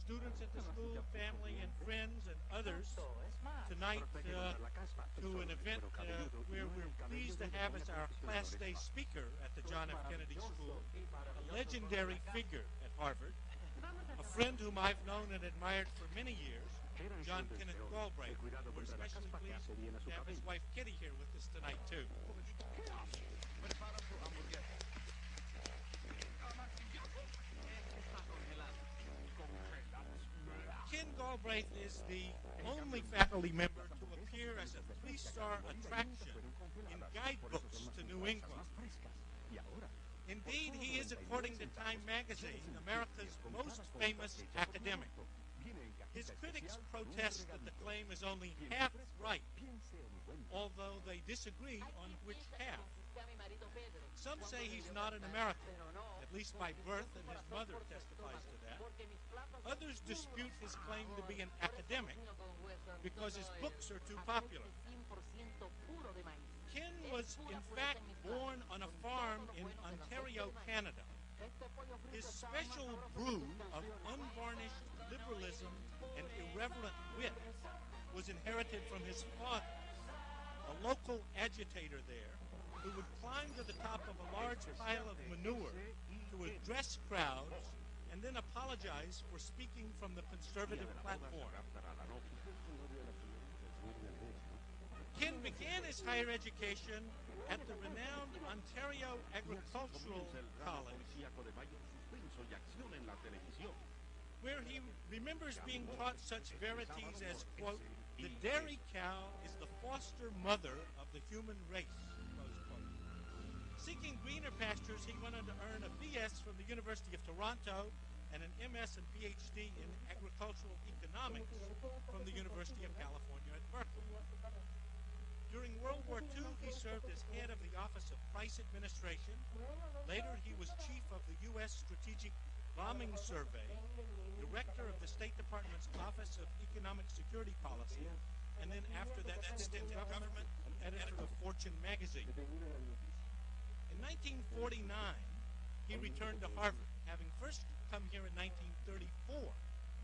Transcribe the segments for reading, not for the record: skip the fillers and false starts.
students at the school, family and friends, and others tonight to an event where we're pleased to have as our Class Day speaker at the John F. Kennedy School a legendary figure at Harvard, a friend whom I've known and admired for many years, John Kenneth Galbraith. We're especially pleased to have his wife Kitty here with us tonight, too. Ken Galbraith is the only faculty member to appear as a 3-star attraction in guidebooks to New England. Indeed, he is, according to Time magazine, America's most famous academic. His critics protest that the claim is only half right, although they disagree on which half. Some say he's not an American, at least by birth, and his mother testifies to that. Others dispute his claim to be an academic because his books are too popular. Ken was, in fact, born on a farm in Ontario, Canada. His special brew of unvarnished liberalism and irreverent wit was inherited from his father, a local agitator there, who would climb to the top of a large pile of manure to address crowds and then apologize for speaking from the conservative platform. Ken began his higher education at the renowned Ontario Agricultural College, where he remembers being taught such verities as, quote, "The dairy cow is the foster mother of the human race," close quote. Seeking greener pastures, he went on to earn a BS from the University of Toronto and an MS and PhD in agricultural economics from the University of California at Berkeley. During World War II, he served as head of the Office of Price Administration. Later, he was chief of the U.S. Strategic Bombing Survey, director of the State Department's Office of Economic Security Policy, and then after that stint in government, editor of Fortune magazine. In 1949, he returned to Harvard, having first come here in 1934,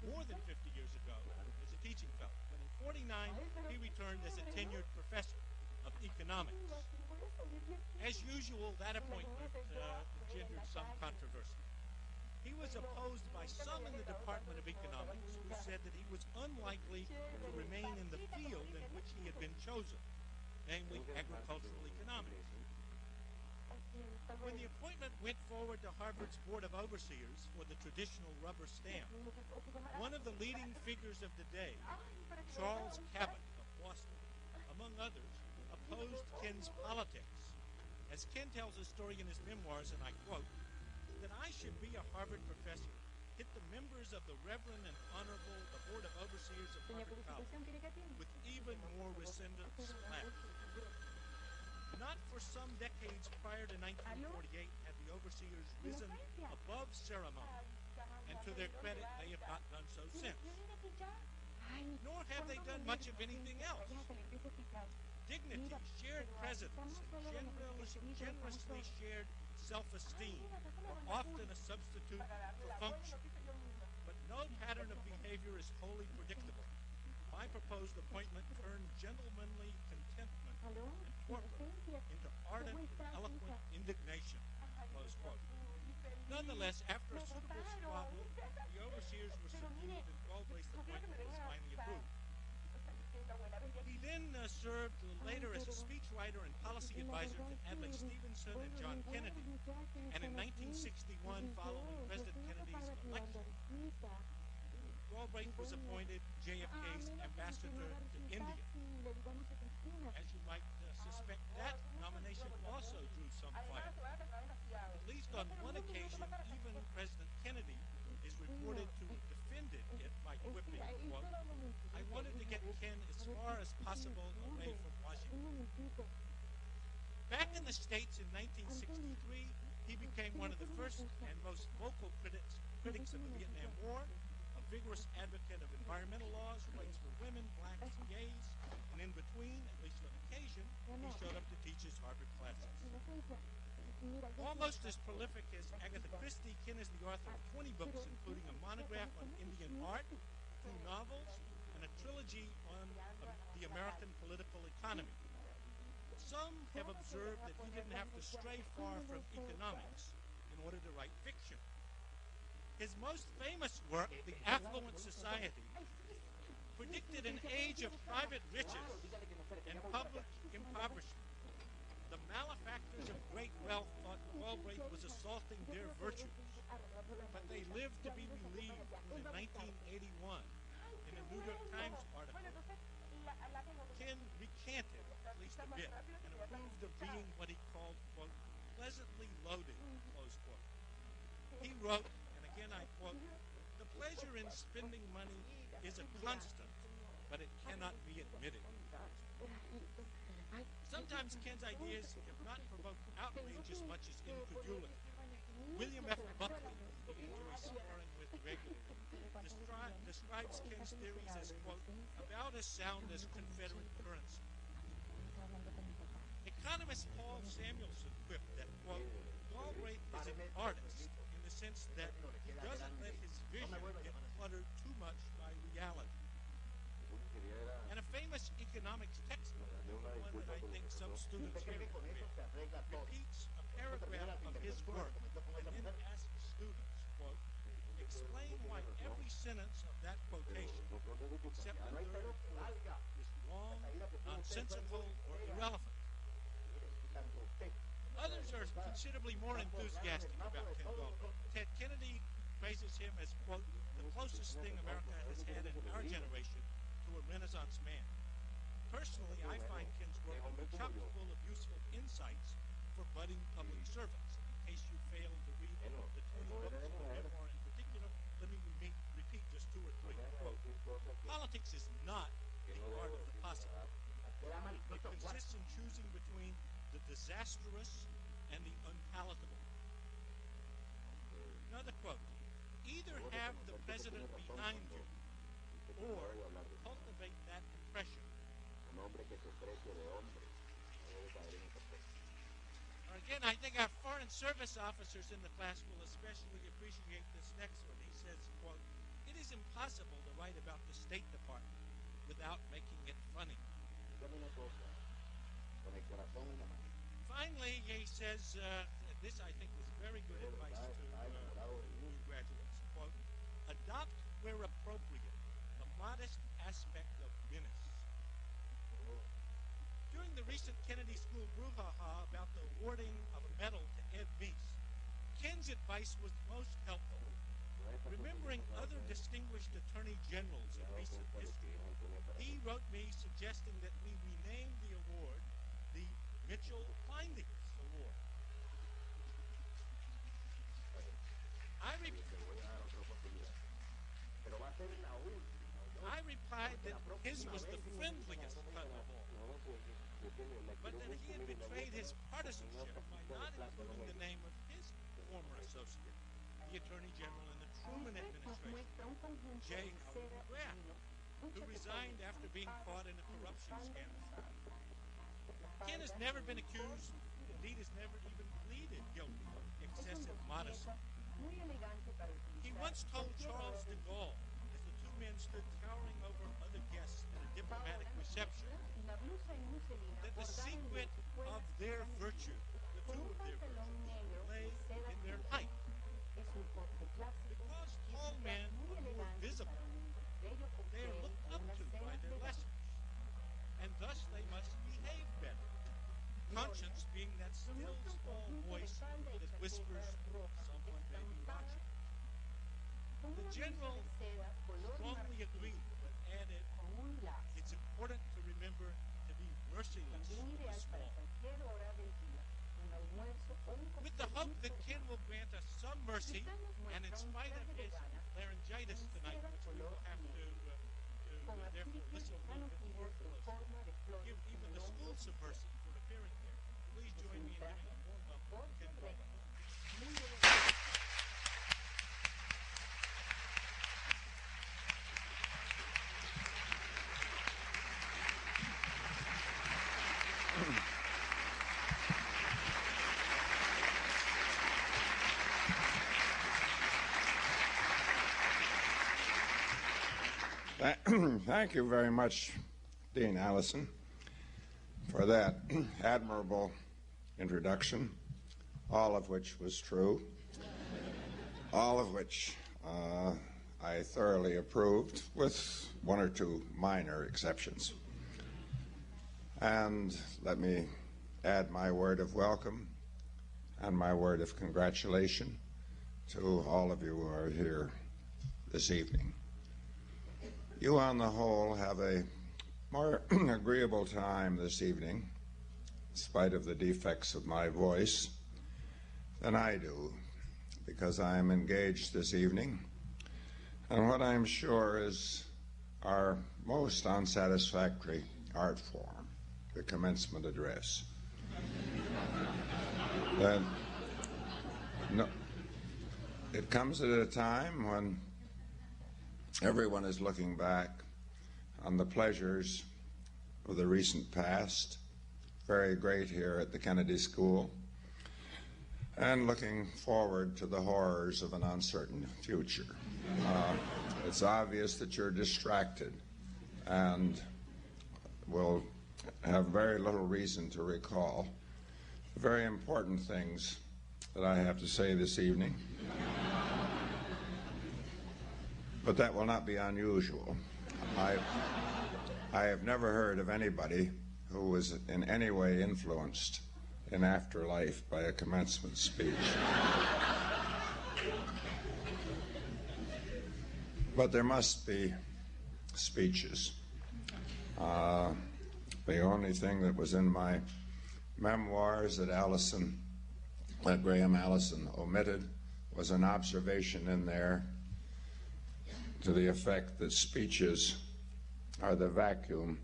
more than 50 years ago, as a teaching fellow. But in 49, he returned as a tenured professor of economics. As usual, that appointment engendered some controversy. He was opposed by some in the Department of Economics who said that he was unlikely to remain in the field in which he had been chosen, namely agricultural economics. When the appointment went forward to Harvard's Board of Overseers for the traditional rubber stamp, one of the leading figures of the day, Charles Cabot of Boston, among others, opposed Ken's politics. As Ken tells his story in his memoirs, and I quote, "That I should be a Harvard professor hit the members of the Reverend and Honorable, the Board of Overseers of Harvard College, with even more rescindent splash. Not for some decades prior to 1948 had the overseers risen above ceremony, and to their credit, they have not done so since. Nor have they done much of anything else. Dignity, shared presence, and generously shared self-esteem are often a substitute for function. But no pattern of behavior is wholly predictable. My proposed appointment turned gentlemanly contentment and torpor into ardent and eloquent indignation," close quote. Nonetheless, after a suitable squabble, the overseers were subdued and Galbraith's appointment was finally approved. He then served later as a speechwriter and policy advisor to Adlai Stevenson and John Kennedy. And in 1961, following President Kennedy's election, Galbraith was appointed JFK's ambassador to India. As you might suspect, that nomination also drew some fire. At least on one occasion, even President Kennedy is reported to have defended it by quipping, quote, "I wanted to get Ken as far as possible away from Washington." Back in the States in 1963, he became one of the first and most vocal critics of the Vietnam War, a vigorous advocate of environmental laws, rights for women, blacks, gays, and in between, at least on occasion, he showed up to teach his Harvard classes. Almost as prolific as Agatha Christie, Ken is the author of 20 books, including a monograph on Indian art, 2 novels, and a trilogy on the American political economy. Some have observed that he didn't have to stray far from economics in order to write fiction. His most famous work, The Affluent Society, predicted an age of private riches and public impoverishment. The malefactors of great wealth thought Galbraith was assaulting their virtues, but they lived to be relieved when in 1981, in a New York Times article, Ken recanted, at least a bit, and approved of being what he called, quote, pleasantly loaded, close quote. He wrote, and again I quote, the pleasure in spending money is a constant, but it cannot be admitted. Sometimes Ken's ideas have not provoked outrage as much as incredulity. William F. Buckley, who he enjoys sparring with regularly, describes Ken's theories as, quote, about as sound as Confederate currency. Economist Paul Samuelson quipped that, quote, Galbraith is an artist in the sense that he doesn't let his vision get cluttered too much by reality. And a famous economics textbook, one that I think some students here have read, repeats a paragraph of his work and then asks students, quote, explain why every sentence of that quotation, except the third or fourth, is wrong, nonsensical, or irrelevant. Others are considerably more enthusiastic about Ken Galbraith. Ted Kennedy praises him as, quote, the closest thing America has had in our generation to a Renaissance man. Personally, I find Ken's work chock full of useful insights for budding public servants. In case you failed to read the 20 books on memoir in particular, let me repeat just 2 or 3. Quote, politics is not the art of the possible. It consists in choosing between the disastrous and the unpalatable. Another quote, either have the president behind you or cultivate that impression. Again, I think our foreign service officers in the class will especially appreciate this next one. He says, quote, it is impossible to write about the State Department without making it funny. Finally, he says, this I think was very good advice to new graduates, quote, adopt where appropriate the modest aspect of menace. During the recent Kennedy School brouhaha about the awarding of a medal to Ed Meese, Ken's advice was most helpful. Remembering other distinguished attorney generals in recent history, he wrote me suggesting that we rename the award the Mitchell-Kleindienst Award. I replied that his was the friendliest cut of all, but that he had betrayed his partisanship by not including the name of his former associate, the Attorney General in the Truman administration, J. Howard McGrath, who resigned after being caught in a corruption scandal. Ken has never been accused, indeed has never even pleaded guilty of excessive modesty. He once told Charles de Gaulle, as the two men stood towering over other guests at a diplomatic reception, that the secret of their virtue, the two of their virtues, lay in their height. Because tall men are more visible, they are looked up to by their lessons, and thus they must behave better. Conscience being that still small voice that whispers, someone may be watching. The general strongly agreed, but added, it's important to remember to be merciless to the small. With the hope that Ken will grant us some mercy, and in spite of his laryngitis tonight, which we will have to therefore listen a little bit more closely, give even the school some mercy for appearing here. Please join me in giving a warm welcome to Ken Galbraith. Thank you very much, Dean Allison, for that admirable introduction, all of which was true, all of which I thoroughly approved, with one or two minor exceptions. And let me add my word of welcome and my word of congratulation to all of you who are here this evening. You, on the whole, have a more agreeable time this evening, in spite of the defects of my voice, than I do, because I am engaged this evening in what I'm sure is our most unsatisfactory art form, the commencement address. It comes at a time when everyone is looking back on the pleasures of the recent past, very great here at the Kennedy School, and looking forward to the horrors of an uncertain future. It's obvious that you're distracted and will have very little reason to recall the very important things that I have to say this evening. But that will not be unusual. I have never heard of anybody who was in any way influenced in afterlife by a commencement speech. But there must be speeches. The only thing that was in my memoirs that Graham Allison omitted was an observation in there to the effect that speeches are the vacuum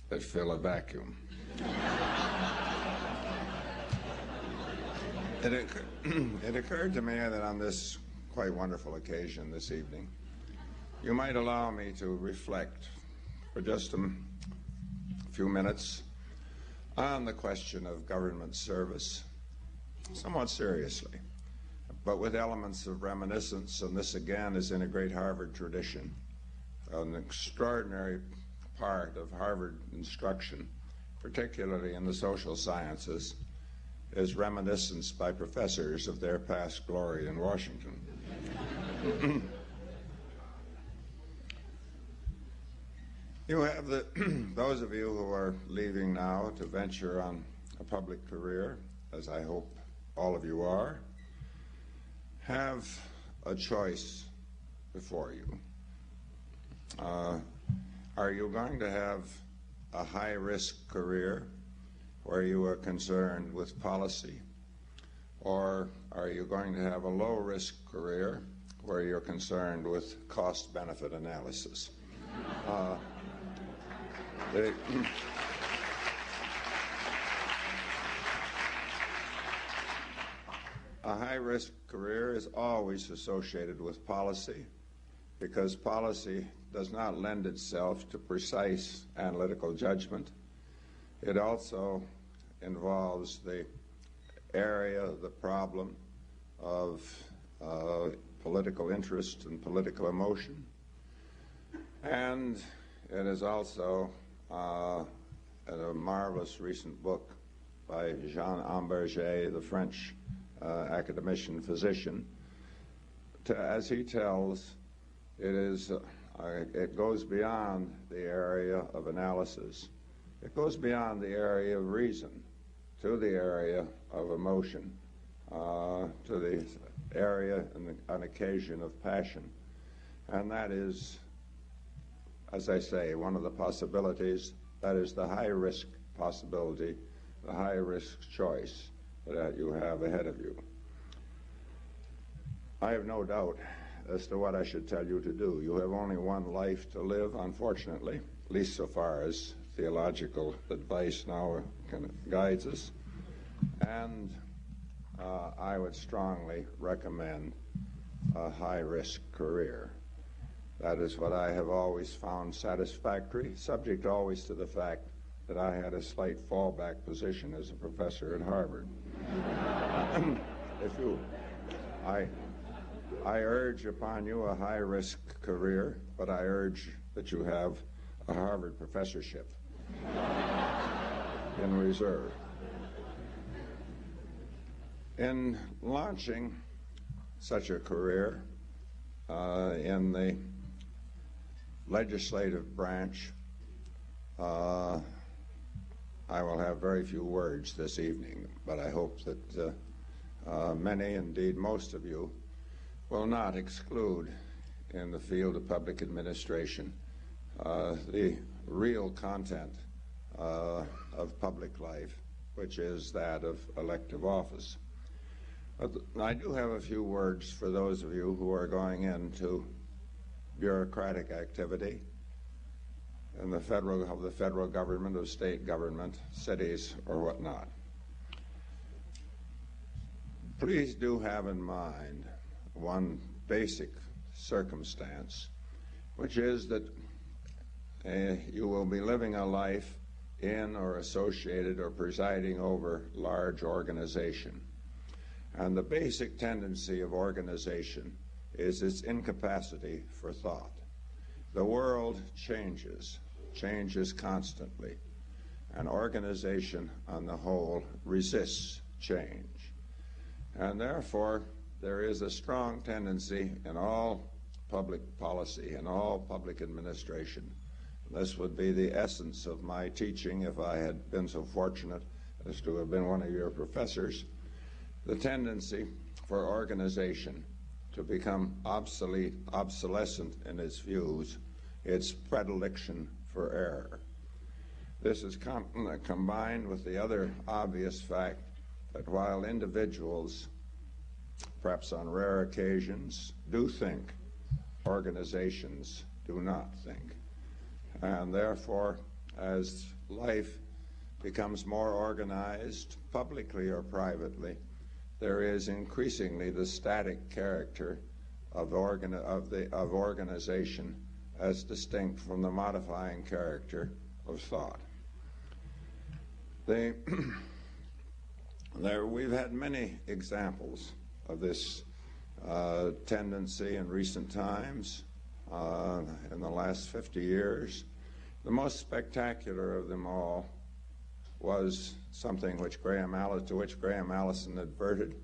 that fill a vacuum. It occurred to me that on this quite wonderful occasion this evening, you might allow me to reflect for just a few minutes on the question of government service, somewhat seriously, but with elements of reminiscence, and this again is in a great Harvard tradition. An extraordinary part of Harvard instruction, particularly in the social sciences, is reminiscence by professors of their past glory in Washington. You have those of you who are leaving now to venture on a public career, as I hope all of you are, have a choice before you. Are you going to have a high-risk career where you are concerned with policy, or are you going to have a low-risk career where you're concerned with cost-benefit analysis? A high-risk career is always associated with policy, because policy does not lend itself to precise analytical judgment. It also involves the area, the problem of political interest and political emotion. And it is also in a marvelous recent book by Jean Amberger, the French academician physician, as he tells, it goes beyond the area of analysis. It goes beyond the area of reason to the area of emotion, to the area, on occasion, of passion. And that is, as I say, one of the possibilities. That is the high-risk possibility, the high-risk choice that you have ahead of you. I have no doubt as to what I should tell you to do. You have only one life to live, unfortunately, at least so far as theological advice now kind of guides us. And I would strongly recommend a high-risk career. That is what I have always found satisfactory, subject always to the fact that I had a slight fallback position as a professor at Harvard. I urge upon you a high-risk career, but I urge that you have a Harvard professorship in reserve. In launching such a career in the legislative branch, I will have very few words this evening, but I hope that many, indeed most of you, will not exclude in the field of public administration the real content of public life, which is that of elective office. I do have a few words for those of you who are going into bureaucratic activity in the federal government, of state government, cities, or whatnot. Please do have in mind one basic circumstance, which is that you will be living a life in or associated or presiding over large organization. And the basic tendency of organization is its incapacity for thought. The world changes constantly, and organization on the whole resists change. And therefore, there is a strong tendency in all public policy, in all public administration. This would be the essence of my teaching if I had been so fortunate as to have been one of your professors. The tendency for organization to become obsolescent in its views, its predilection for error. This is combined with the other obvious fact that while individuals, perhaps on rare occasions, do think, organizations do not think. And therefore, as life becomes more organized, publicly or privately, there is increasingly the static character of organization as distinct from the modifying character of thought. We've had many examples of this tendency in recent times, in the last 50 years. The most spectacular of them all was something to which Graham Allison adverted,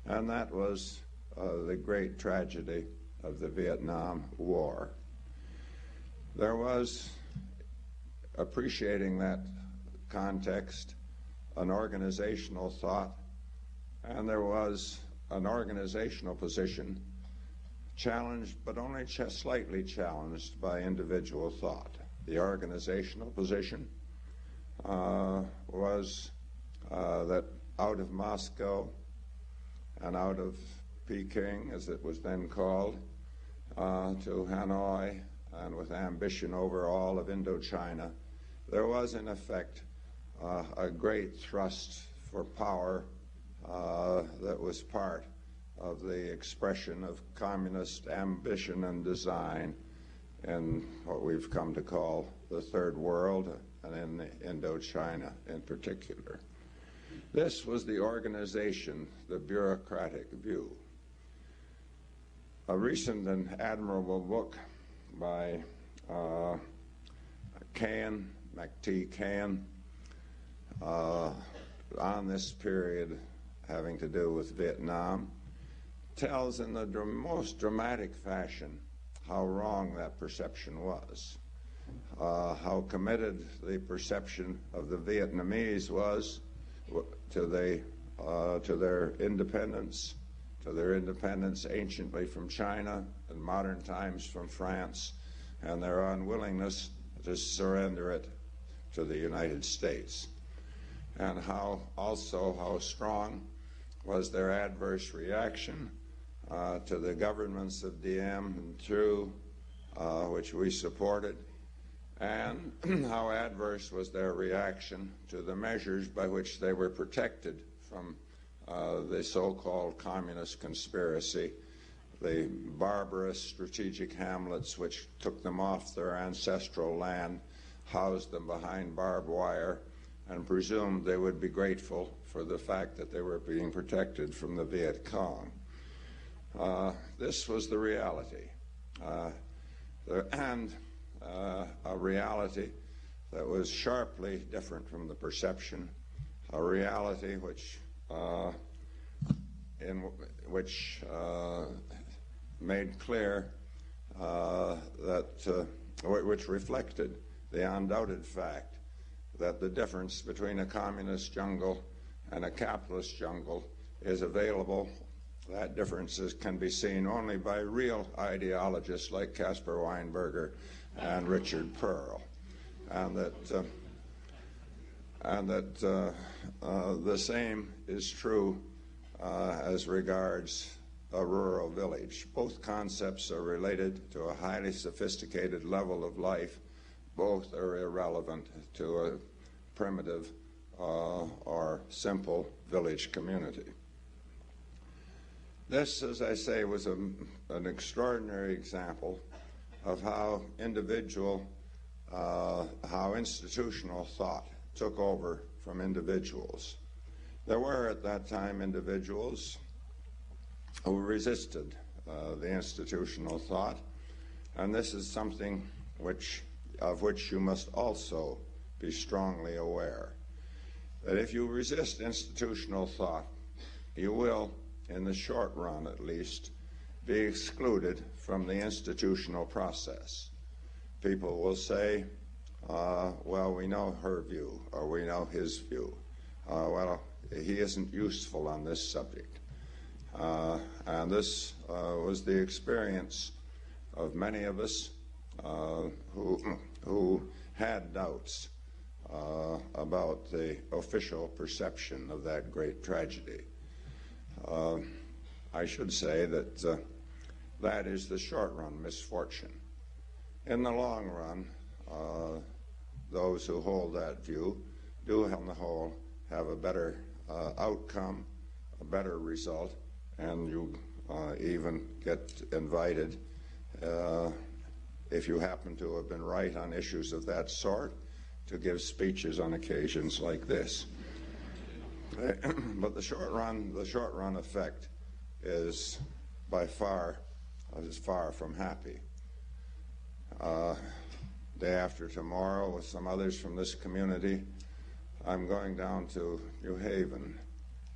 and that was the great tragedy of the Vietnam War. There was, appreciating that context, an organizational thought, and there was an organizational position challenged, but only slightly challenged by individual thought. The organizational position was that out of Moscow and out of Peking, as it was then called, to Hanoi, and with ambition over all of Indochina, there was in effect a great thrust for power that was part of the expression of communist ambition and design in what we've come to call the Third World, and in Indochina in particular. This was the organization, the bureaucratic view. A recent and admirable book by McT. Cain, on this period having to do with Vietnam, tells in the most dramatic fashion how wrong that perception was, how committed the perception of the Vietnamese was to their independence anciently from China, in modern times from France, and their unwillingness to surrender it to the United States, and how strong was their adverse reaction to the governments of Diem and Thieu, which we supported, and how adverse was their reaction to the measures by which they were protected from the so-called communist conspiracy, the barbarous strategic hamlets which took them off their ancestral land, housed them behind barbed wire, and presumed they would be grateful for the fact that they were being protected from the Viet Cong. This was the reality, and a reality that was sharply different from the perception, a reality which made clear which reflected the undoubted fact that the difference between a communist jungle and a capitalist jungle is available. That difference can be seen only by real ideologists like Caspar Weinberger and Richard Pearl, and that the same is true as regards a rural village. Both concepts are related to a highly sophisticated level of life. Both are irrelevant to a primitive or simple village community. This, as I say, was an extraordinary example of how institutional thought took over from individuals. There were at that time individuals who resisted the institutional thought, and this is something of which you must also be strongly aware. That if you resist institutional thought, you will, in the short run at least, be excluded from the institutional process. People will say, well, we know her view, or we know his view. Well, he isn't useful on this subject. And this was the experience of many of us who had doubts about the official perception of that great tragedy. I should say that that is the short-run misfortune. In the long run, those who hold that view do, on the whole, have a better outcome, a better result, and you even get invited, if you happen to have been right on issues of that sort, to give speeches on occasions like this. But the short run effect is far from happy. Day after tomorrow, with some others from this community, I'm going down to New Haven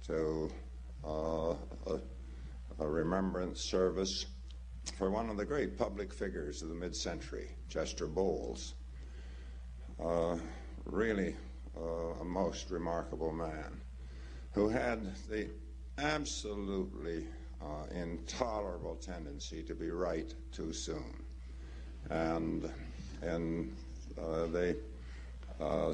to a remembrance service for one of the great public figures of the mid-century, Chester Bowles. Really a most remarkable man who had the absolutely intolerable tendency to be right too soon. And in the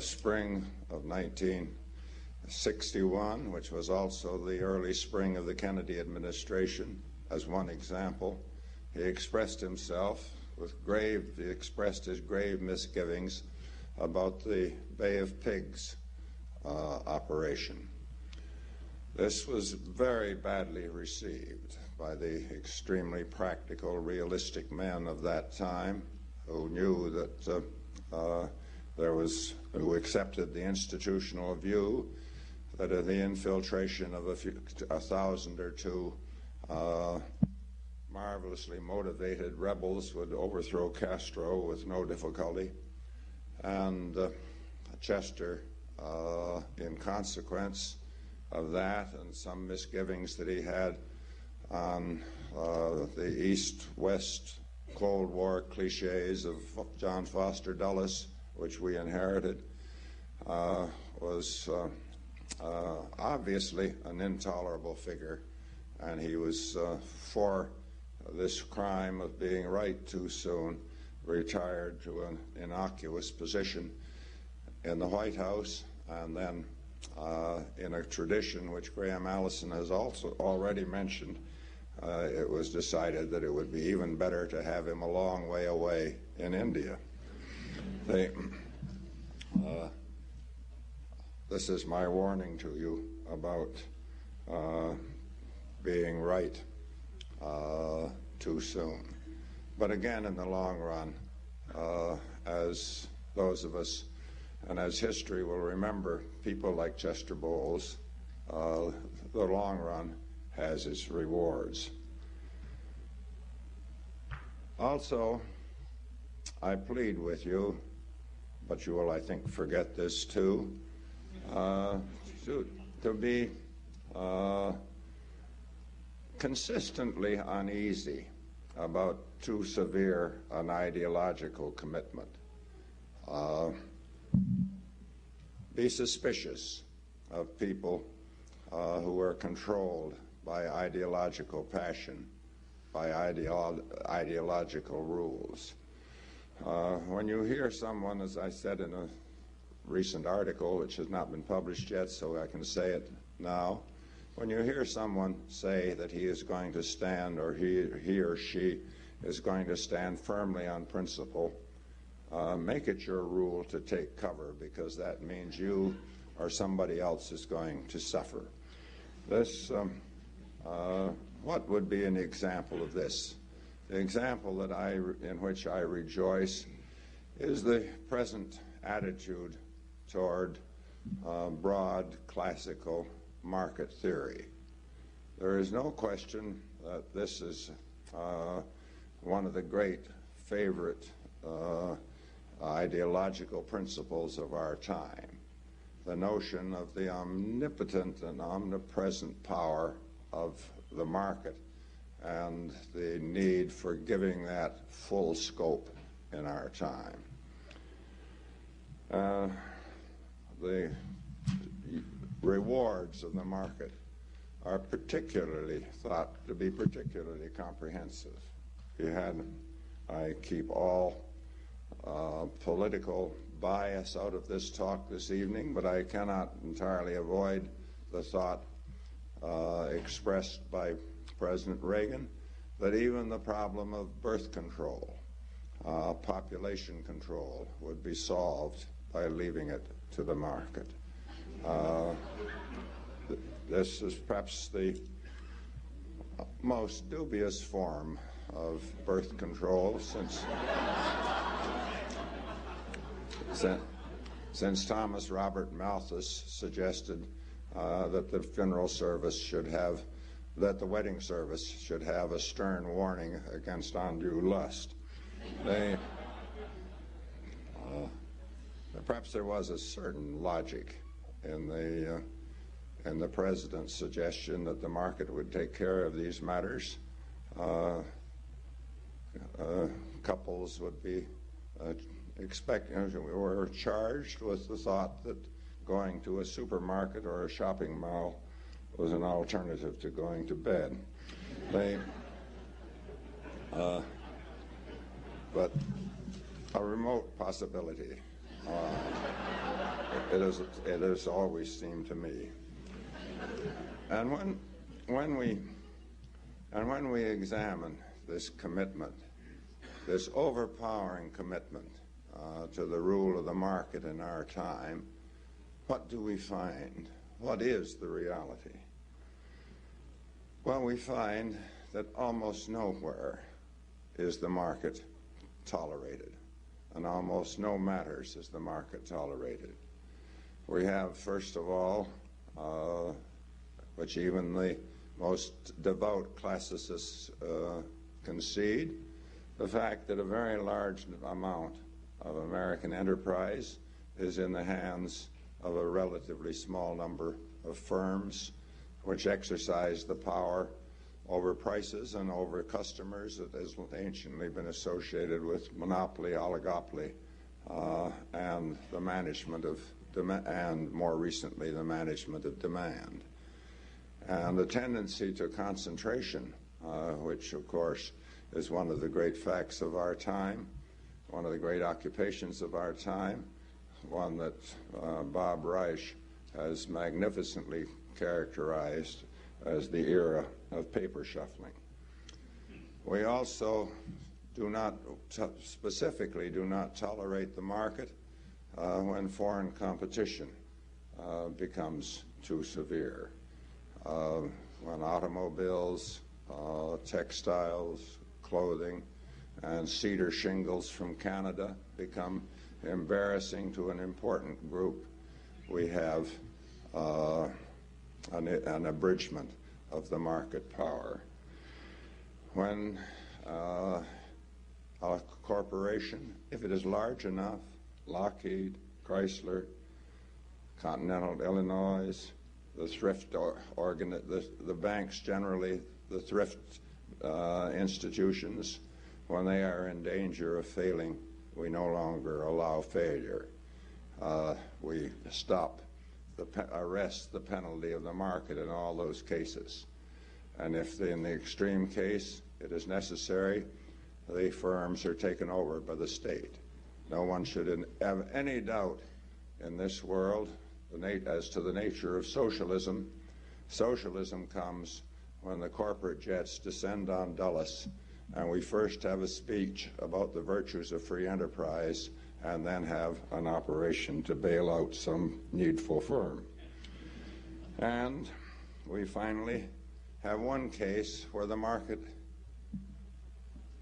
spring of 1961, which was also the early spring of the Kennedy administration, as one example, he expressed his grave misgivings about the Bay of Pigs operation. This was very badly received by the extremely practical, realistic men of that time who knew that who accepted the institutional view that the infiltration of 1,000 or two marvelously motivated rebels would overthrow Castro with no difficulty. And Chester, in consequence of that and some misgivings that he had on the East-West Cold War cliches of John Foster Dulles, which we inherited, was obviously an intolerable figure, and he was for this crime of being right too soon, retired to an innocuous position in the White House, and then in a tradition which Graham Allison has also already mentioned, it was decided that it would be even better to have him a long way away in India. This is my warning to you about being right too soon. But again, in the long run, as those of us, and as history will remember, people like Chester Bowles, the long run has its rewards. Also, I plead with you, but you will, I think, forget this too, to be consistently uneasy about too severe an ideological commitment. Be suspicious of people who are controlled by ideological passion, by ideological rules. When you hear someone, as I said in a recent article, which has not been published yet, so I can say it now, when you hear someone say that he is going to stand, or he or she is going to stand firmly on principle, make it your rule to take cover, because that means you or somebody else is going to suffer. This, what would be an example of this? The example in which I rejoice is the present attitude toward broad classical market theory. There is no question that this is one of the great favorite ideological principles of our time, the notion of the omnipotent and omnipresent power of the market and the need for giving that full scope in our time. The rewards of the market are particularly thought to be particularly comprehensive. I keep all political bias out of this talk this evening, but I cannot entirely avoid the thought expressed by President Reagan that even the problem of birth control, population control, would be solved by leaving it to the market. This is perhaps the most dubious form of birth control since Thomas Robert Malthus suggested that the funeral service should have, that the wedding service should have a stern warning against undue lust. Perhaps there was a certain logic in the president's suggestion that the market would take care of these matters. Couples would be were charged with the thought that going to a supermarket or a shopping mall was an alternative to going to bed. But a remote possibility. It has always seemed to me. And when we examine this commitment, this overpowering commitment to the rule of the market in our time, what do we find? What is the reality? Well, we find that almost nowhere is the market tolerated, and almost no matters is the market tolerated. We have, first of all, which even the most devout classicists concede, the fact that a very large amount of American enterprise is in the hands of a relatively small number of firms which exercise the power over prices and over customers that has anciently been associated with monopoly, oligopoly, and the management of and more recently the management of demand. And the tendency to concentration, which of course is one of the great facts of our time, one of the great occupations of our time, one that Bob Reich has magnificently characterized as the era of paper shuffling. We also specifically do not tolerate the market when foreign competition becomes too severe. When automobiles, textiles, clothing, and cedar shingles from Canada become embarrassing to an important group, we have an abridgment of the market power. When a corporation, if it is large enough, Lockheed, Chrysler, Continental Illinois, the thrift the banks generally, the thrift institutions, when they are in danger of failing, we no longer allow failure. We stop, arrest the penalty of the market in all those cases. And if in the extreme case it is necessary, the firms are taken over by the state. No one should have any doubt in this world as to the nature of socialism. Socialism comes when the corporate jets descend on Dulles and we first have a speech about the virtues of free enterprise and then have an operation to bail out some needful firm. And we finally have one case where the market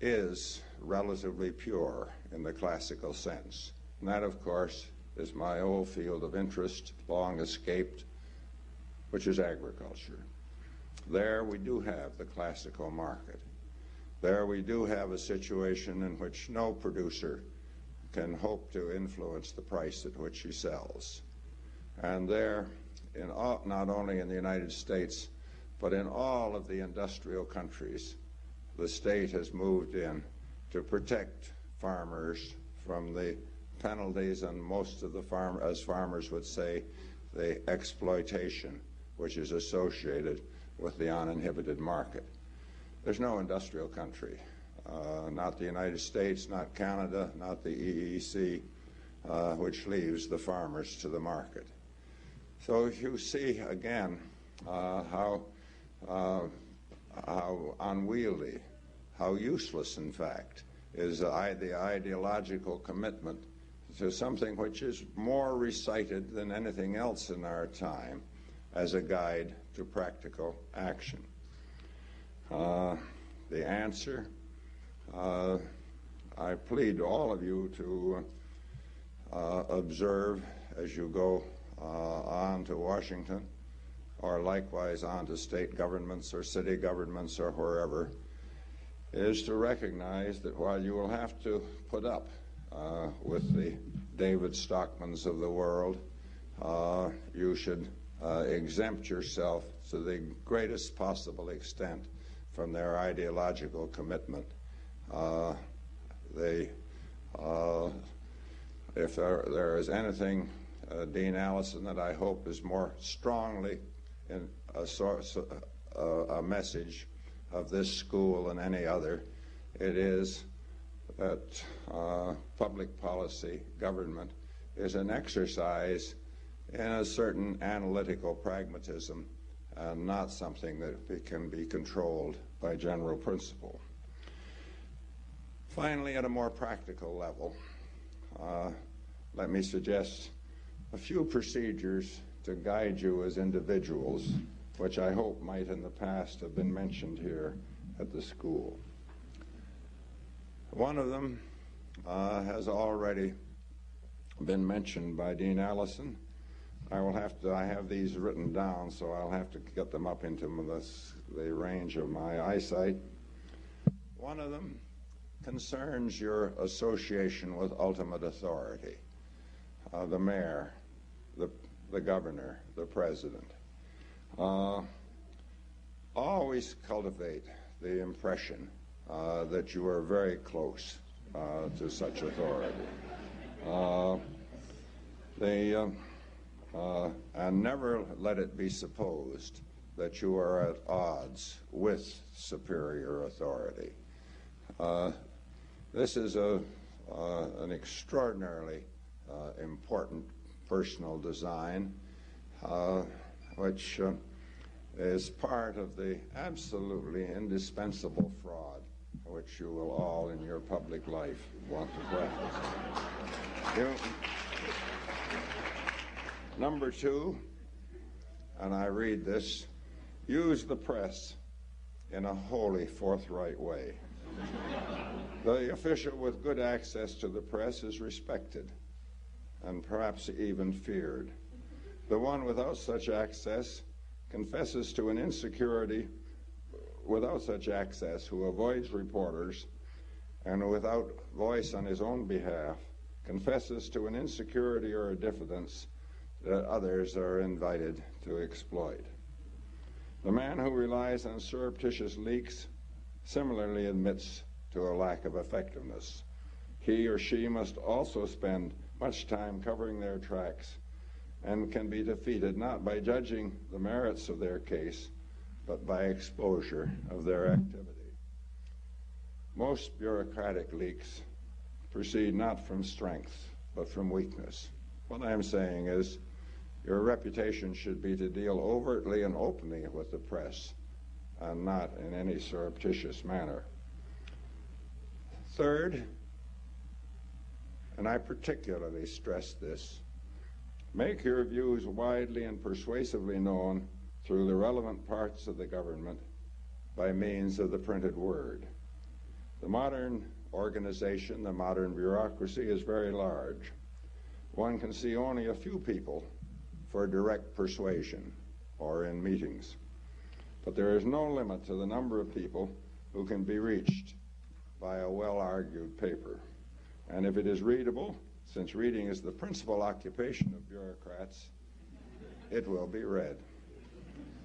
is relatively pure in the classical sense. And that, of course, is my old field of interest, long escaped, which is agriculture. There we do have the classical market. There we do have a situation in which no producer can hope to influence the price at which he sells. And there, not only in the United States, but in all of the industrial countries, the state has moved in to protect farmers from the penalties and most of the as farmers would say, the exploitation which is associated with the uninhibited market. There's no industrial country, not the United States, not Canada, not the EEC, which leaves the farmers to the market. So you see again how unwieldy, how useless in fact is the ideological commitment to something which is more recited than anything else in our time as a guide to practical action. The answer, I plead to all of you to observe as you go on to Washington, or likewise on to state governments or city governments or wherever, is to recognize that while you will have to put up with the David Stockmans of the world, you should exempt yourself to the greatest possible extent from their ideological commitment. If there is anything, Dean Allison, that I hope is more strongly in a message of this school than any other, it is that public policy, government, is an exercise in a certain analytical pragmatism and not something that can be controlled by general principle. Finally, at a more practical level, let me suggest a few procedures to guide you as individuals, which I hope might in the past have been mentioned here at the school. One of them has already been mentioned by Dean Allison. I have these written down, so I'll have to get them up into the range of my eyesight. One of them concerns your association with ultimate authority, the mayor, the governor, the president. Always cultivate the impression that you are very close to such authority. And never let it be supposed that you are at odds with superior authority. This is an extraordinarily important personal design, which is part of the absolutely indispensable fraud which you will all in your public life want to practice. Number 2, and I read this, use the press in a wholly forthright way. The official with good access to the press is respected and perhaps even feared. The one without such access confesses to an insecurity without such access, who avoids reporters, and without voice on his own behalf, confesses to an insecurity or a diffidence that others are invited to exploit. The man who relies on surreptitious leaks similarly admits to a lack of effectiveness. He or she must also spend much time covering their tracks and can be defeated not by judging the merits of their case, but by exposure of their activity. Most bureaucratic leaks proceed not from strength, but from weakness. What I am saying is, your reputation should be to deal overtly and openly with the press, and not in any surreptitious manner. Third, and I particularly stress this, make your views widely and persuasively known through the relevant parts of the government by means of the printed word. The modern organization, the modern bureaucracy is very large. One can see only a few people for direct persuasion or in meetings. But there is no limit to the number of people who can be reached by a well-argued paper. And if it is readable, since reading is the principal occupation of bureaucrats, it will be read.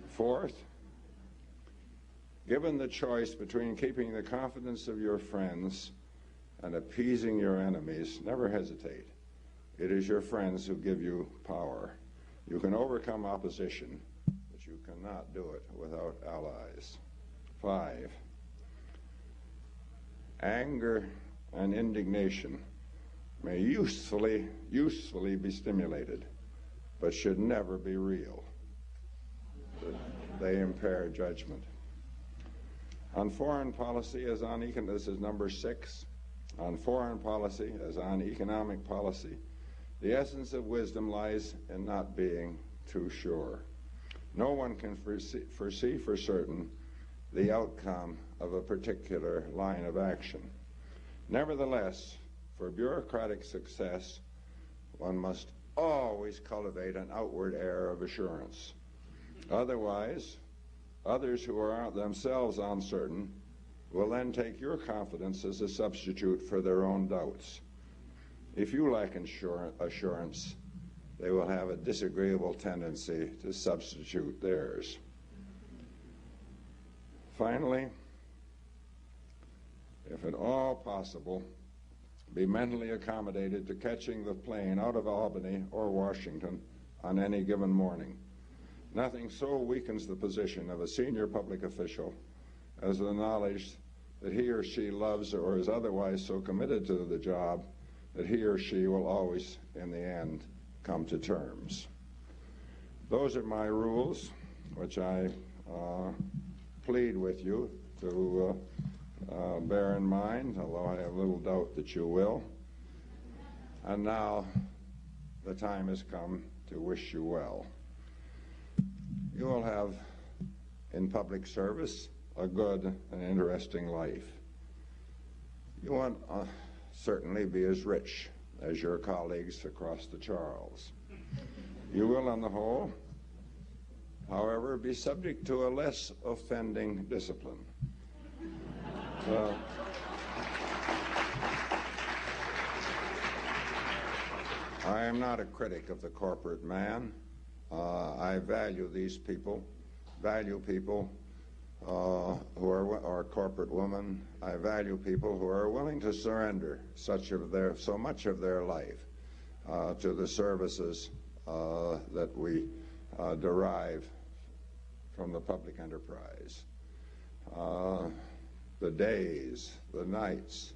Fourth, given the choice between keeping the confidence of your friends and appeasing your enemies, never hesitate. It is your friends who give you power. You can overcome opposition, but you cannot do it without allies. 5, anger and indignation may usefully be stimulated, but should never be real. They impair judgment. On foreign policy, as on this is number 6. On foreign policy, as on economic policy, the essence of wisdom lies in not being too sure. No one can foresee for certain the outcome of a particular line of action. Nevertheless, for bureaucratic success, one must always cultivate an outward air of assurance. Otherwise, others who are themselves uncertain will then take your confidence as a substitute for their own doubts. If you lack assurance, they will have a disagreeable tendency to substitute theirs. Finally, if at all possible, be mentally accommodated to catching the plane out of Albany or Washington on any given morning. Nothing so weakens the position of a senior public official as the knowledge that he or she loves or is otherwise so committed to the job that he or she will always, in the end, come to terms. Those are my rules, which I plead with you to bear in mind, although I have little doubt that you will. And now the time has come to wish you well. You will have, in public service, a good and interesting life. You won't certainly be as rich as your colleagues across the Charles. You will, on the whole, however, be subject to a less offending discipline. I am not a critic of the corporate man. I value these people, who are corporate women. I value people who are willing to surrender so much of their life to the services that we derive from the public enterprise. The days, the nights,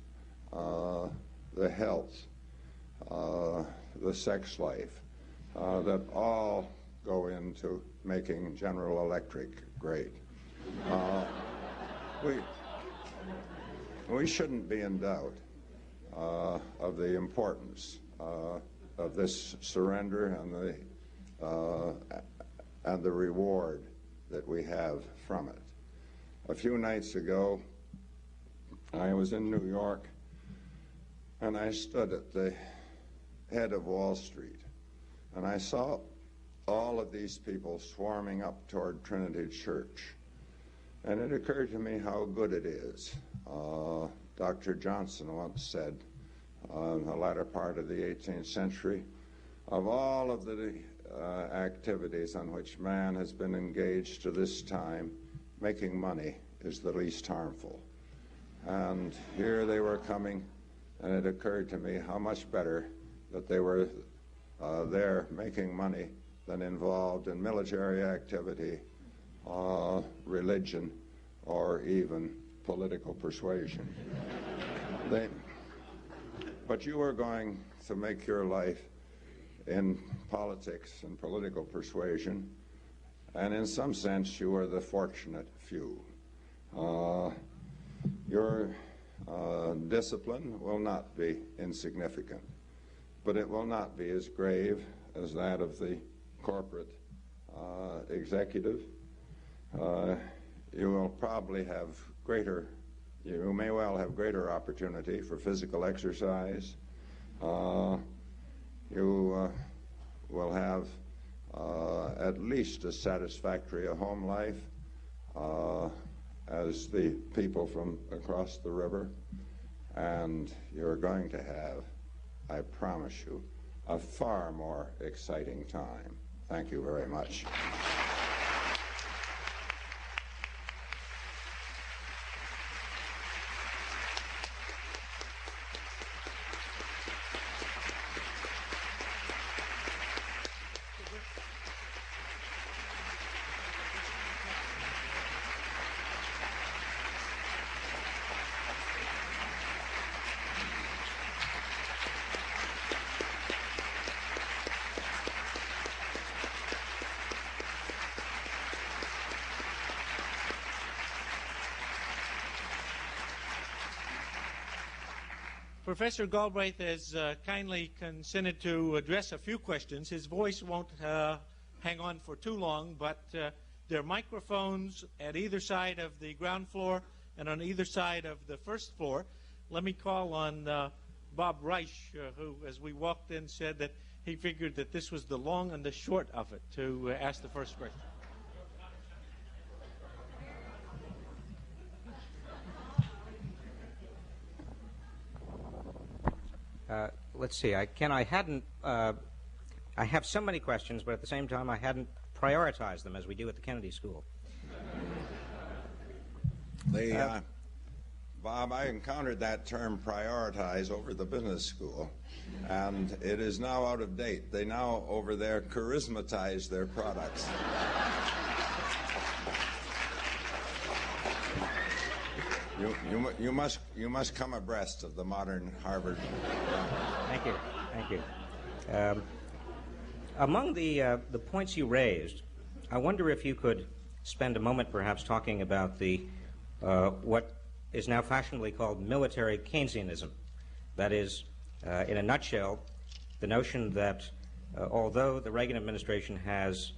the health, the sex life, that all go into making General Electric great. We shouldn't be in doubt of the importance of this surrender and the reward that we have from it. A few nights ago, I was in New York, and I stood at the head of Wall Street, and I saw all of these people swarming up toward Trinity Church. And it occurred to me how good it is Dr. Johnson once said in the latter part of the 18th century, of all of the activities on which man has been engaged to this time, making money is the least harmful. And here they were coming, and it occurred to me how much better that they were there making money than involved in military activity, religion, or even political persuasion. But you are going to make your life in politics and political persuasion, and in some sense you are the fortunate few. Your discipline will not be insignificant, but it will not be as grave as that of the corporate executive. You will probably have you may well have greater opportunity for physical exercise. You will have at least as satisfactory a home life as the people from across the river, and you're going to have, I promise you, a far more exciting time. Thank you very much. Professor Galbraith has kindly consented to address a few questions. His voice won't hang on for too long, but there are microphones at either side of the ground floor and on either side of the first floor. Let me call on Bob Reich, who, as we walked in, said that he figured that this was the long and the short of it to ask the first question. Let's see. I have so many questions, but at the same time, I hadn't prioritized them as we do at the Kennedy School. Bob, I encountered that term prioritize over the business school, and it is now out of date. They now, over there, charismatize their products. You must come abreast of the modern Harvard. Thank you. Among the points you raised, I wonder if you could spend a moment perhaps talking about the what is now fashionably called military Keynesianism. That is, in a nutshell, the notion that although the Reagan administration has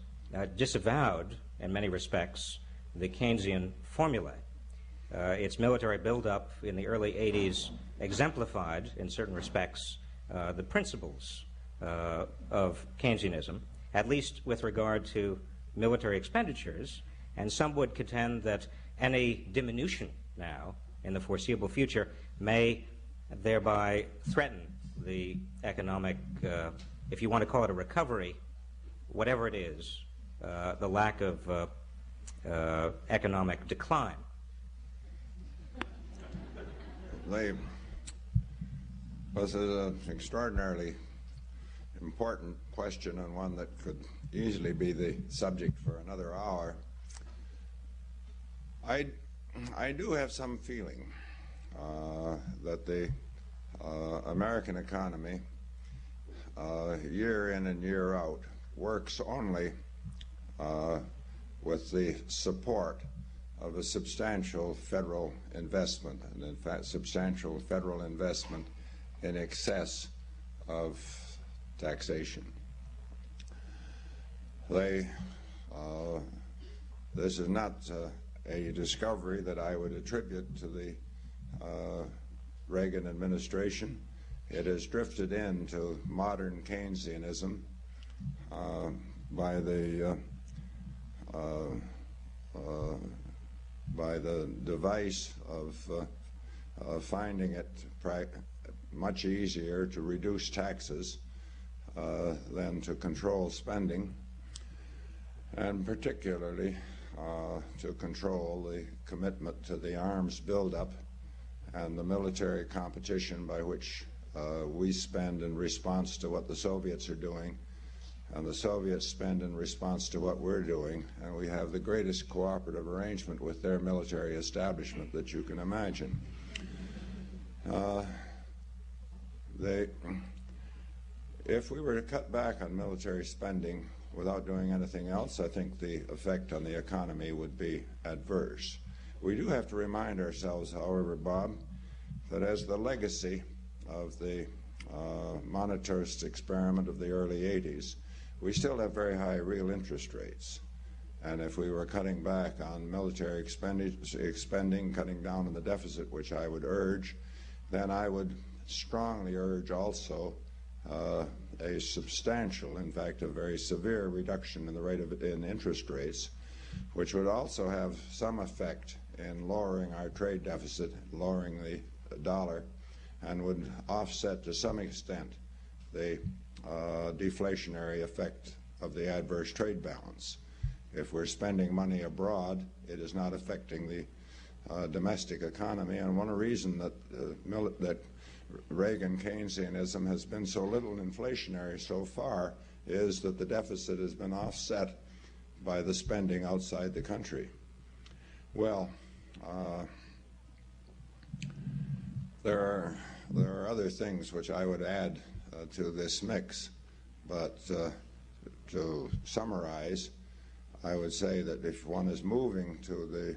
disavowed, in many respects, the Keynesian formulae, its military buildup in the early 80s exemplified, in certain respects, the principles of Keynesianism, at least with regard to military expenditures, and some would contend that any diminution now in the foreseeable future may thereby threaten the economic, if you want to call it a recovery, whatever it is, the lack of economic decline. This is an extraordinarily important question, and one that could easily be the subject for another hour. I do have some feeling that the American economy, year in and year out, works only with the support of a substantial federal investment, and in fact substantial federal investment in excess of taxation. This is not a discovery that I would attribute to the Reagan administration. It has drifted into modern Keynesianism by the device of finding it much easier to reduce taxes than to control spending, and particularly to control the commitment to the arms buildup and the military competition by which we spend in response to what the Soviets are doing, and the Soviets spend in response to what we're doing, and we have the greatest cooperative arrangement with their military establishment that you can imagine. If we were to cut back on military spending without doing anything else, I think the effect on the economy would be adverse. We do have to remind ourselves, however, Bob, that as the legacy of the monetarist experiment of the early 80s, we still have very high real interest rates. And if we were cutting back on military expending, cutting down on the deficit, which I would urge, then I would strongly urge also a substantial, in fact, a very severe reduction in the rate of interest rates, which would also have some effect in lowering our trade deficit, lowering the dollar, and would offset to some extent the deflationary effect of the adverse trade balance. If we're spending money abroad, it is not affecting the domestic economy, and one reason that Reagan Keynesianism has been so little inflationary so far is that the deficit has been offset by the spending outside the country. Well, there are other things which I would add to this mix, but to summarize, I would say that if one is moving to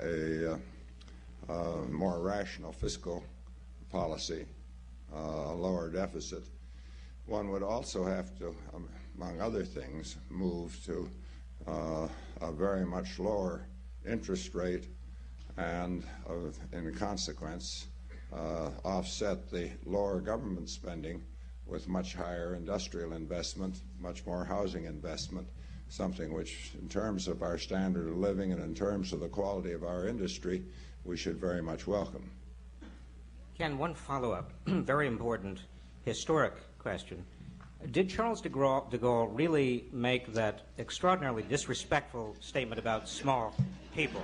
a more rational fiscal policy, a lower deficit, one would also have to, among other things, move to a very much lower interest rate and, in consequence, offset the lower government spending with much higher industrial investment, much more housing investment, something which, in terms of our standard of living and in terms of the quality of our industry, we should very much welcome. Ken, one follow-up, very important historic question. Did Charles de Gaulle really make that extraordinarily disrespectful statement about small people?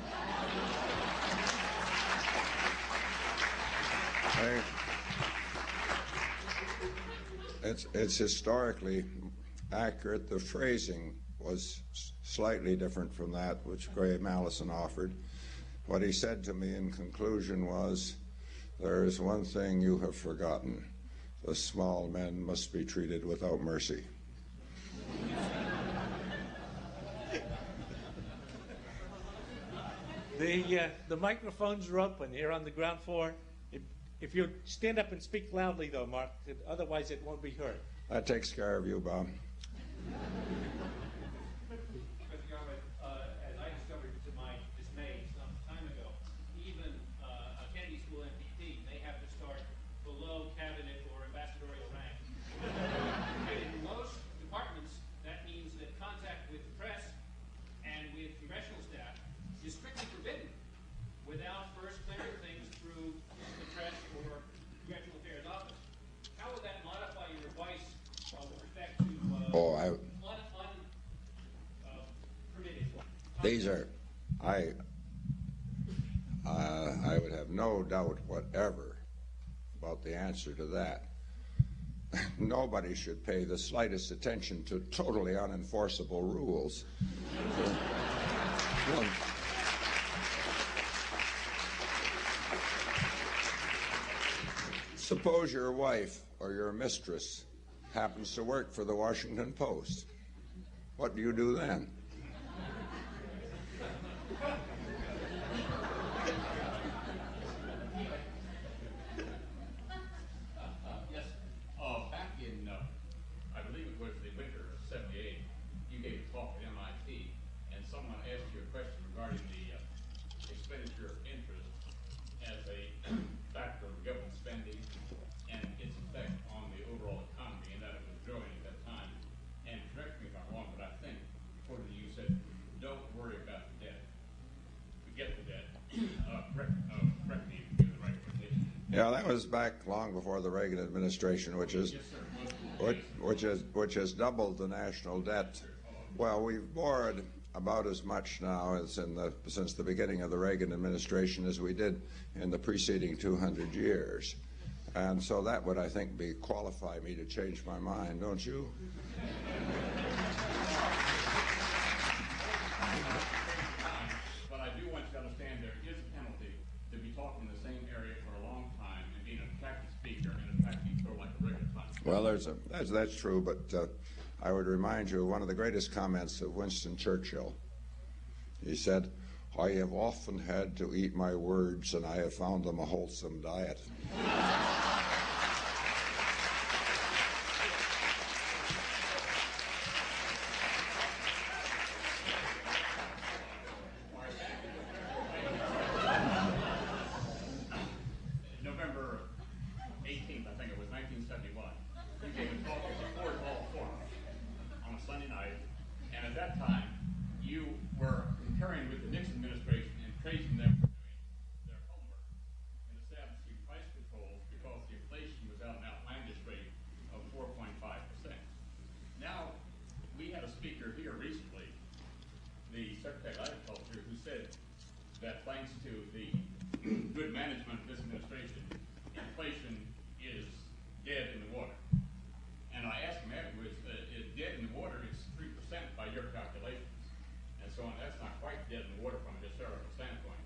It's historically accurate. The phrasing was slightly different from that which Graham Allison offered. What he said to me in conclusion was, "There is one thing you have forgotten. The small men must be treated without mercy." The microphones are open here on the ground floor. If you stand up and speak loudly, though, Mark, otherwise it won't be heard. That takes care of you, Bob. Mr. Galbraith, as I discovered to my dismay some time ago, even a Kennedy School MPP may have to start below cabinet or ambassadorial rank. And in most departments, that means that contact with the press and with congressional staff is strictly forbidden without first clearing things through the press or congressional affairs office. How would that modify your advice with respect to permitted? These are, I would have no doubt whatever about the answer to that. Nobody should pay the slightest attention to totally unenforceable rules. Suppose your wife or your mistress happens to work for the Washington Post. What do you do then? Yes. Back in, I believe it was the winter of '78, you gave a talk at MIT, and someone asked you a question regarding the expenditure of interest as a factor of government spending and its effect on the overall economy, and that it was growing at that time. And correct me if I'm wrong, but I think, according to you, said, don't worry about the debt. Yeah, that was back long before the Reagan administration, which has doubled the national debt. Well, we've borrowed about as much now as since the beginning of the Reagan administration as we did in the preceding 200 years. And so that would, I think, qualify me to change my mind, don't you? But I do want you to understand there is a penalty to be talking in the same area for a long time and being an attractive speaker and attracting sort of like a regular time. Well, that's true, but I would remind you of one of the greatest comments of Winston Churchill. He said, "I have often had to eat my words, and I have found them a wholesome diet." November 18th, I think it was, 1971, you gave a talk at the Ford Hall Forum on a Sunday night, and at that time, you were concurring with the Nixon administration and praising them for doing their homework and establishing price controls because the inflation was at an outlandish rate of 4.5%. Now, we had a speaker here recently, the Secretary of Agriculture, who said that thanks to the good management of this administration, inflation is dead in the water. And I asked him afterwards, is dead in the water is 3% by your calculations. And so on, that's not quite dead in the water from a historical standpoint.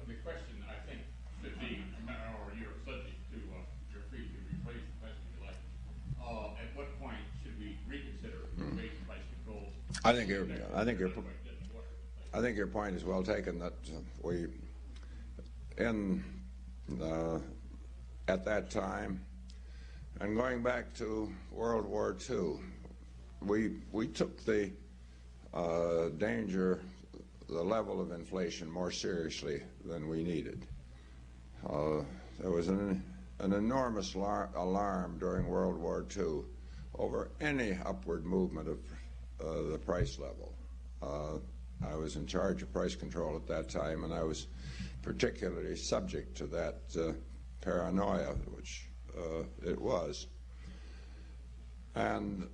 The question, I think, should be, or you're subject to, you're free to rephrase the question if you like. At what point should we reconsider raising price controls? I think your point is well taken. That at that time, and going back to World War II, we took the danger, the level of inflation more seriously than we needed. There was an enormous alarm during World War II over any upward movement of the price level. I was in charge of price control at that time, and I was particularly subject to that paranoia, which it was. And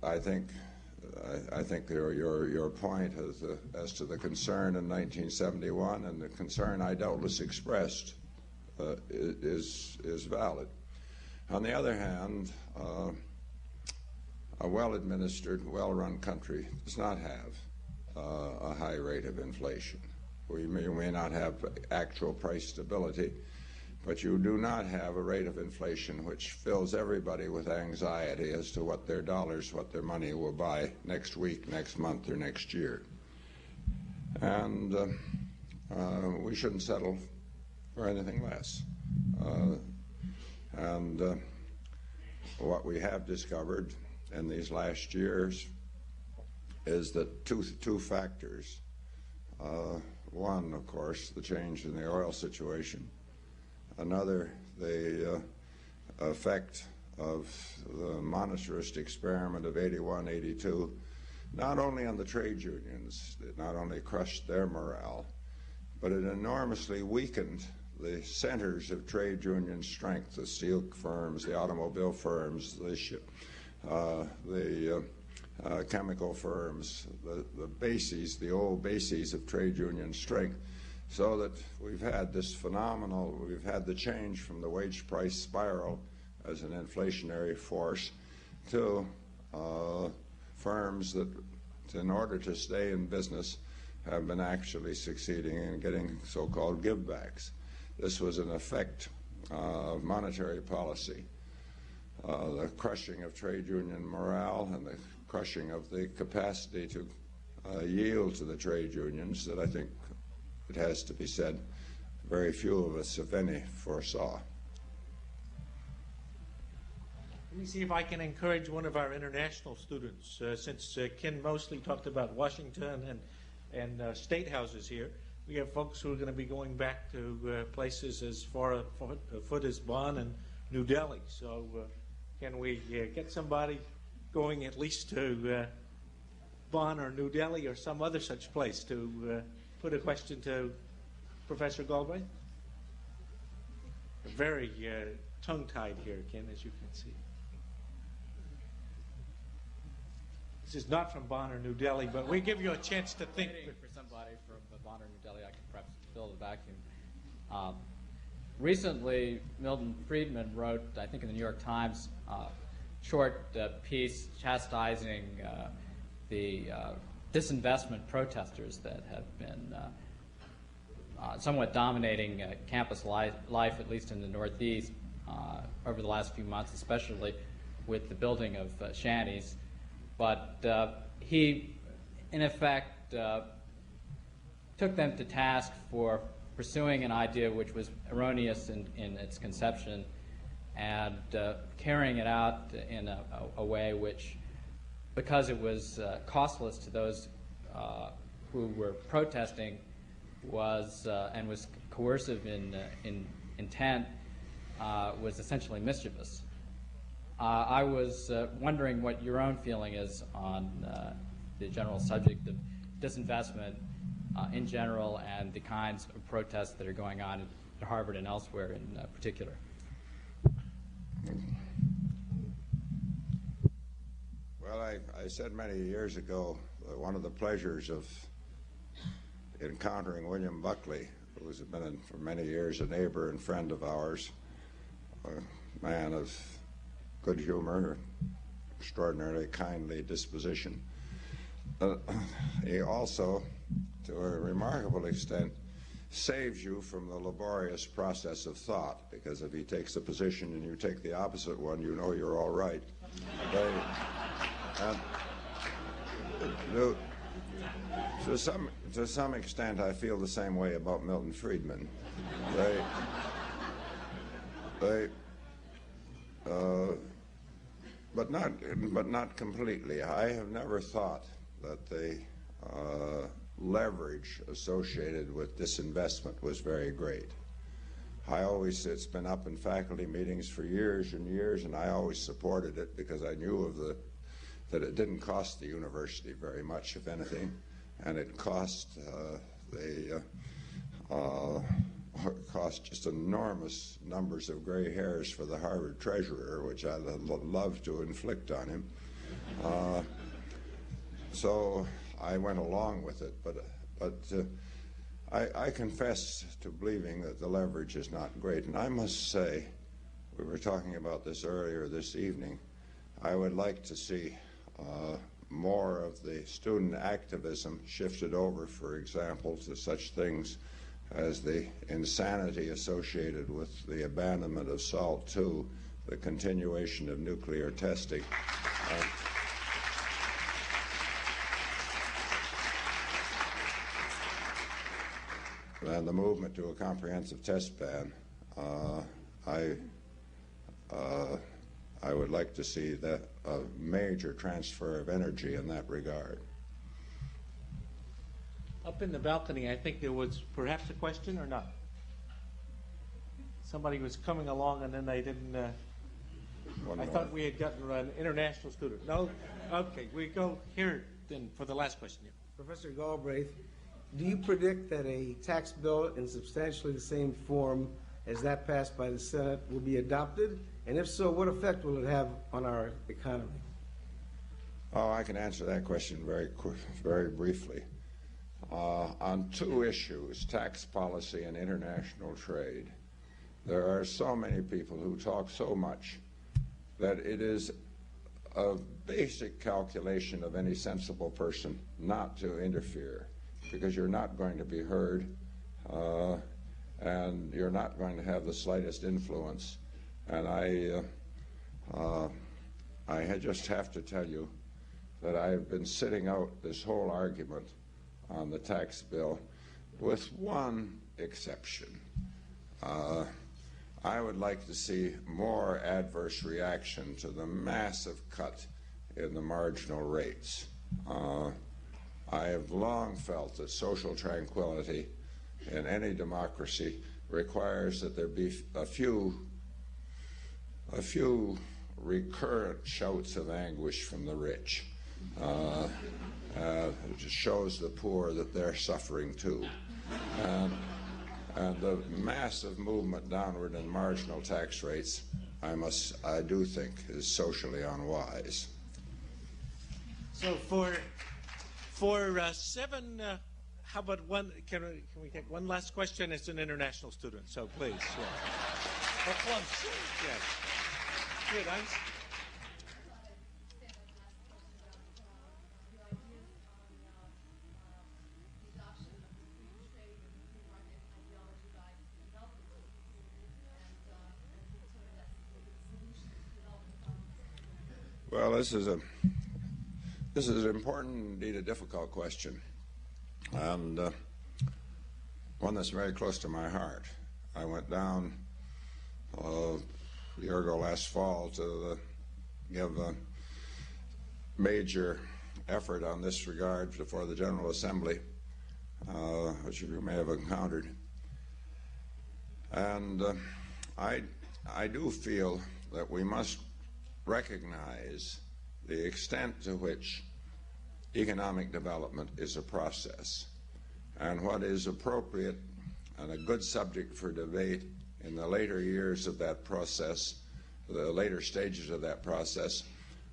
I think your point as to the concern in 1971 and the concern I doubtless expressed is valid. On the other hand, a well-administered, well-run country does not have a high rate of inflation. We may not have actual price stability, but you do not have a rate of inflation which fills everybody with anxiety as to what their dollars, what their money will buy next week, next month, or next year. And we shouldn't settle for anything less. What we have discovered in these last years is that two factors. One, of course, the change in the oil situation. Another, the effect of the monetarist experiment of 81, 82, not only on the trade unions, it not only crushed their morale, but it enormously weakened the centers of trade union strength, the steel firms, the automobile firms, the chemical firms, the bases, the old bases of trade union strength, so that we've had the change from the wage price spiral as an inflationary force to firms that, in order to stay in business, have been actually succeeding in getting so-called givebacks. This was an effect of monetary policy, the crushing of trade union morale and the crushing of the capacity to yield to the trade unions that I think, it has to be said, very few of us, if any, foresaw. Let me see if I can encourage one of our international students, since Ken mostly talked about Washington and state houses here. We have folks who are going to be going back to places as far afoot as Bonn and New Delhi. So can we get somebody going at least to Bonn or New Delhi or some other such place to put a question to Professor Galbraith? very tongue-tied here, Ken, as you can see. This is not from Bonn or New Delhi, but we give you a chance to think. For somebody from Bonn or New Delhi, I can perhaps fill the vacuum. Recently, Milton Friedman wrote, I think in the New York Times, a short piece chastising the disinvestment protesters that have been somewhat dominating campus life, at least in the Northeast, over the last few months, especially with the building of shanties. But he, in effect, took them to task for pursuing an idea which was erroneous in its conception and carrying it out in a way which, because it was costless to those who were protesting, was and was coercive in intent, was essentially mischievous. I was wondering what your own feeling is on the general subject of disinvestment in general and the kinds of protests that are going on at Harvard and elsewhere in particular. Well, I said many years ago that one of the pleasures of encountering William Buckley, who has been for many years a neighbor and friend of ours, a man of good humor, extraordinarily kindly disposition. He also, to a remarkable extent, saves you from the laborious process of thought, because if he takes a position and you take the opposite one, you know you're all right. To some extent, I feel the same way about Milton Friedman. But not completely. I have never thought that the leverage associated with disinvestment was very great. It's been up in faculty meetings for years and years, and I always supported it because I knew that it didn't cost the university very much, if anything, and it cost just enormous numbers of gray hairs for the Harvard treasurer, which I love to inflict on him. So I went along with it, but I confess to believing that the leverage is not great. And I must say, we were talking about this earlier this evening, I would like to see more of the student activism shifted over, for example, to such things as the insanity associated with the abandonment of SALT II, the continuation of nuclear testing. And the movement to a comprehensive test ban. I would like to see a major transfer of energy in that regard. Up in the balcony, I think there was perhaps a question or not? Somebody was coming along and then they didn't. I thought we had gotten an international student. No? Okay, we go here then for the last question. Yeah. Professor Galbraith, do you predict that a tax bill in substantially the same form as that passed by the Senate will be adopted? And if so, what effect will it have on our economy? Oh, I can answer that question very briefly. On two issues, tax policy and international trade, there are so many people who talk so much that it is a basic calculation of any sensible person not to interfere, because you're not going to be heard and you're not going to have the slightest influence. And I just have to tell you that I've been sitting out this whole argument on the tax bill with one exception. I would like to see more adverse reaction to the massive cut in the marginal rates. I have long felt that social tranquility in any democracy requires that there be a few recurrent shouts of anguish from the rich. It just shows the poor that they're suffering too. And the massive movement downward in marginal tax rates, I do think, is socially unwise. So for seven, how about one? Can we take one last question? It's an international student, so please. Yeah. Or close. Yes. Good. Well, this is an important, indeed a difficult question, and one that's very close to my heart. I went down a year ago last fall to give a major effort on this regard before the General Assembly, which you may have encountered. And I do feel that we must recognize the extent to which economic development is a process, and what is appropriate and a good subject for debate in the later years of that process, the later stages of that process,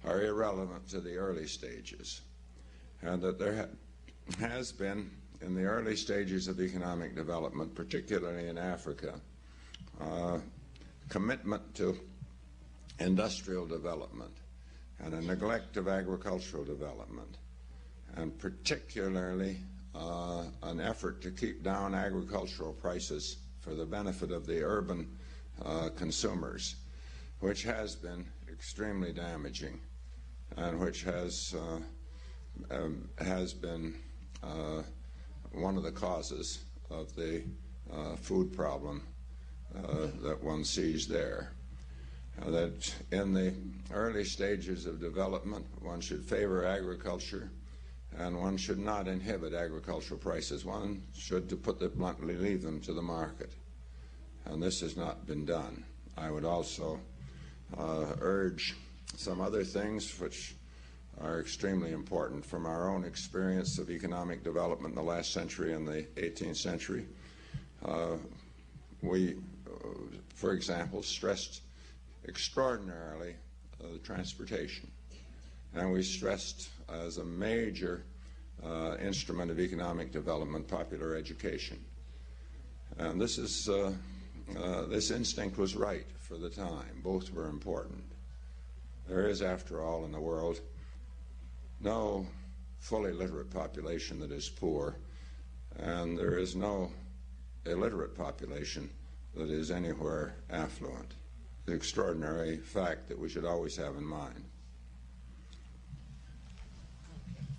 are irrelevant to the early stages. And that there has been, in the early stages of economic development, particularly in Africa, commitment to industrial development and a neglect of agricultural development, and particularly an effort to keep down agricultural prices for the benefit of the urban consumers, which has been extremely damaging and which has been one of the causes of the food problem that one sees there. That in the early stages of development, one should favor agriculture, and one should not inhibit agricultural prices. One should, to put it bluntly, leave them to the market. And this has not been done. I would also urge some other things which are extremely important from our own experience of economic development in the last century and the 18th century. We, for example, stressed extraordinarily transportation, and we stressed as a major instrument of economic development popular education. And this instinct was right for the time. Both were important. There is, after all, in the world no fully literate population that is poor, and there is no illiterate population that is anywhere affluent. The extraordinary fact that we should always have in mind.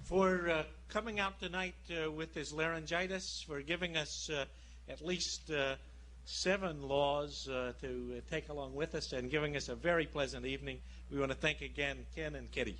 For coming out tonight with his laryngitis, for giving us at least 7 laws to take along with us, and giving us a very pleasant evening. We want to thank again Ken and Kitty.